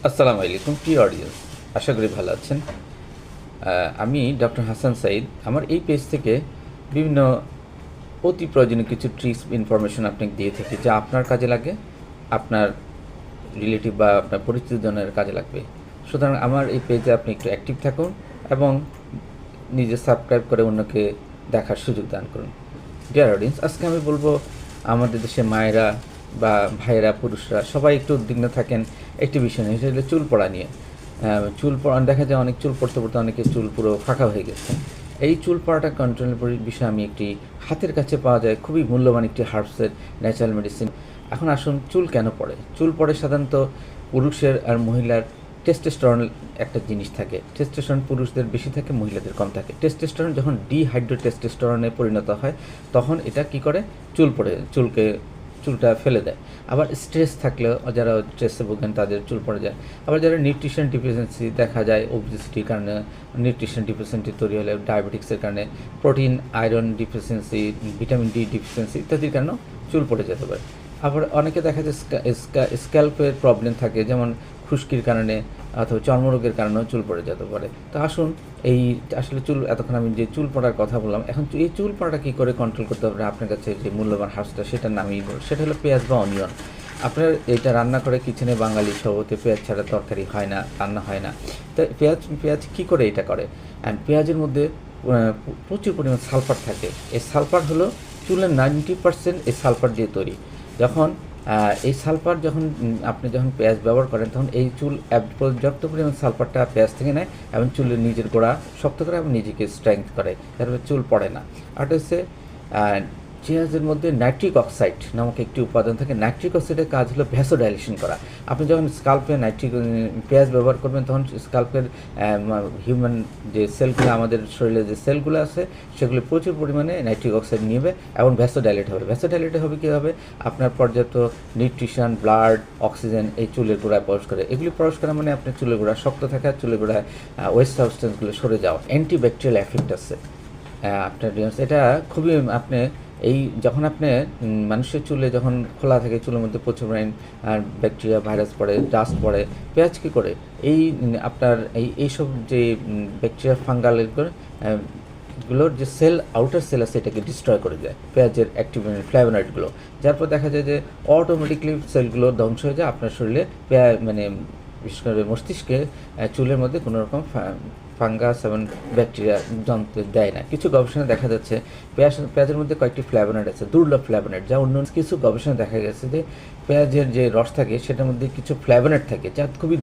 আসসালামু আলাইকুম প্রিয় অডিয়েন্স, আশা করি ভালো আছেন। আমি ডক্টর হাসান সাঈদ। আমার এই পেজ থেকে বিভিন্ন অতি প্রয়োজনীয় কিছু ট্রিক্স ইনফরমেশন আপনাকে দিয়ে থাকি, যা আপনার কাজে লাগে, আপনার রিলেটিভ বা আপনার পরিচিতজনের কাজে লাগবে। সুতরাং আমার এই পেজে আপনি একটু অ্যাক্টিভ থাকুন এবং নিজে সাবস্ক্রাইব করে অন্যকে দেখার সুযোগ দান করুন। ডিয়ার অডিয়েন্স, আজকে আমি বলবো আমাদের দেশে মায়েরা বা ভাইয়েরা, পুরুষরা সবাই একটু উদ্বিগ্ন থাকেন একটি বিষয় নিয়ে, সেটা হলো চুল পড়া নিয়ে। চুল পড়া দেখা যায়, অনেক চুল পড়তে পড়তে অনেকের চুল পুরো ফাঁকা হয়ে গেছে। এই চুল পড়াটা কন্ট্রোলের বিষয়ে আমি একটি হাতের কাছে পাওয়া যায় খুবই মূল্যবান একটি হার্বসের ন্যাচারাল মেডিসিন। এখন আসুন, চুল কেন পড়ে? চুল পড়ে সাধারণত পুরুষের আর মহিলার টেস্টোস্টেরন একটা জিনিস থাকে। টেস্টোস্টেরন পুরুষদের বেশি থাকে, মহিলাদের কম থাকে। টেস্টোস্টেরন যখন ডিহাইড্রোটেস্টোস্টেরনে পরিণত হয়, তখন এটা কি করে? চুল পড়ে, চুলটা ফেলে দেয়। আবার স্ট্রেস থাকলেও, যারা স্ট্রেসে ভোগেন তাদের চুল পড়ে যায়। আবার যারা নিউট্রিশন ডিফিসিয়েন্সি দেখা যায়, ওবেসিটির কারণে নিউট্রিশন ডিফিসিয়েন্সি তৈরি হলে, ডায়াবেটিক্সের কারণে, protein iron deficiency, vitamin D deficiency ইত্যাদির কারণেও চুল পড়ে যেতে পারে। আবার অনেকে দেখা যায় স্ক্যাল্পের প্রবলেম থাকে, যেমন খুশকির কারণে অথবা চর্মরোগের কারণেও চুল পড়ে যেতে পারে। তো আসুন, এই আসলে এতক্ষণ আমি যে চুল পড়ার কথা বললাম, এখন এই চুল পড়াটা কী করে কন্ট্রোল করতে হবে? আপনার কাছে যে মূল্যবান হার্বসটা, সেটার নামই বল, সেটা হলো পেঁয়াজ বা অনিয়ন। আপনার এটা রান্না করে কিচেনে, বাঙালি স্বভাবতে পেঁয়াজ ছাড়া তরকারি হয় না, রান্না হয় না। তো পেঁয়াজ কী করে এটা করে? অ্যান্ড পেঁয়াজের মধ্যে প্রচুর পরিমাণ সালফার থাকে। এই সালফার হলো চুলের 90% এই সালফার দিয়ে তৈরি। যখন এই সালফার আপনি যখন পেঁয়াজ ব্যবহার করেন, তখন এই চুল পর্যাপ্ত পরিমাণ সালফারটা পেঁয়াজ থেকে নেয় এবং চুলের নিজের গোড়া শক্ত করে এবং নিজেকে স্ট্রেংথ করে, তারপরে চুল পড়ে না। আর হচ্ছে পেঁয়াজের মধ্যে নাইট্রিক অক্সাইড নামক একটি উপাদান থাকে। নাইট্রিক অক্সাইডের কাজ হলো ভ্যাসোডাইলেশন করা। আপনি যখন স্কাল্পে পেঁয়াজ ব্যবহার করবেন, তখন স্কাল্পের হিউম্যান যে সেলগুলো, আমাদের শরীরে যে সেলগুলো আছে, সেগুলো প্রচুর পরিমাণে নাইট্রিক অক্সাইড নিবে এবং ভ্যাসোডাইলেট হবে। ভ্যাসোডাইলেট হবে কীভাবে? আপনার পর্যাপ্ত নিউট্রিশন, ব্লাড, অক্সিজেন এই চুলের গোড়ায় প্রবেশ করে। এগুলি প্রবেশ করা মানে আপনার চুলের গোড়া শক্ত থাকা, চুলের গোড়ায় ওয়েস্ট সাবস্টেন্সগুলো সরে যাওয়া। অ্যান্টিব্যাকটেরিয়াল এফেক্ট আছে আপনার। এটা খুবই আপনি যখন আপনি মানুষের চুলে যখন খোলা থাকে, চুলের মধ্যে প্রচুর ব্যাকটেরিয়া, ভাইরাস পড়ে, ডাস্ট পড়ে, পেঁয়াজ কী করে? আপনার এইসব যে ব্যাকটেরিয়া, ফাঙ্গাল গুলোর যে আউটার সেল আছে, এটাকে ডিস্ট্রয় করে দেয় পেঁয়াজের অ্যাক্টিভ ফ্ল্যাভোনয়েডগুলো। যার পর দেখা যায় যে অটোমেটিকলি সেলগুলো ধ্বংস হয়ে যায়, আপনার শরীরে বিশেষ করে মস্তিষ্কে চুলের মধ্যে কোনো রকম ফাঙ্গাস এবং ব্যাকটেরিয়া জন্ম দেয় না। কিছু গবেষণায় দেখা যাচ্ছে পেঁয়াজের মধ্যে কয়েকটি ফ্ল্যাভোনয়েড আছে, দুর্লভ ফ্ল্যাভোনয়েড, যা অন্য কিছু গবেষণায় দেখা গেছে যে পেঁয়াজের যে রস থাকে, সেটার মধ্যে কিছু ফ্ল্যাভোনয়েড থাকে, যা খুবই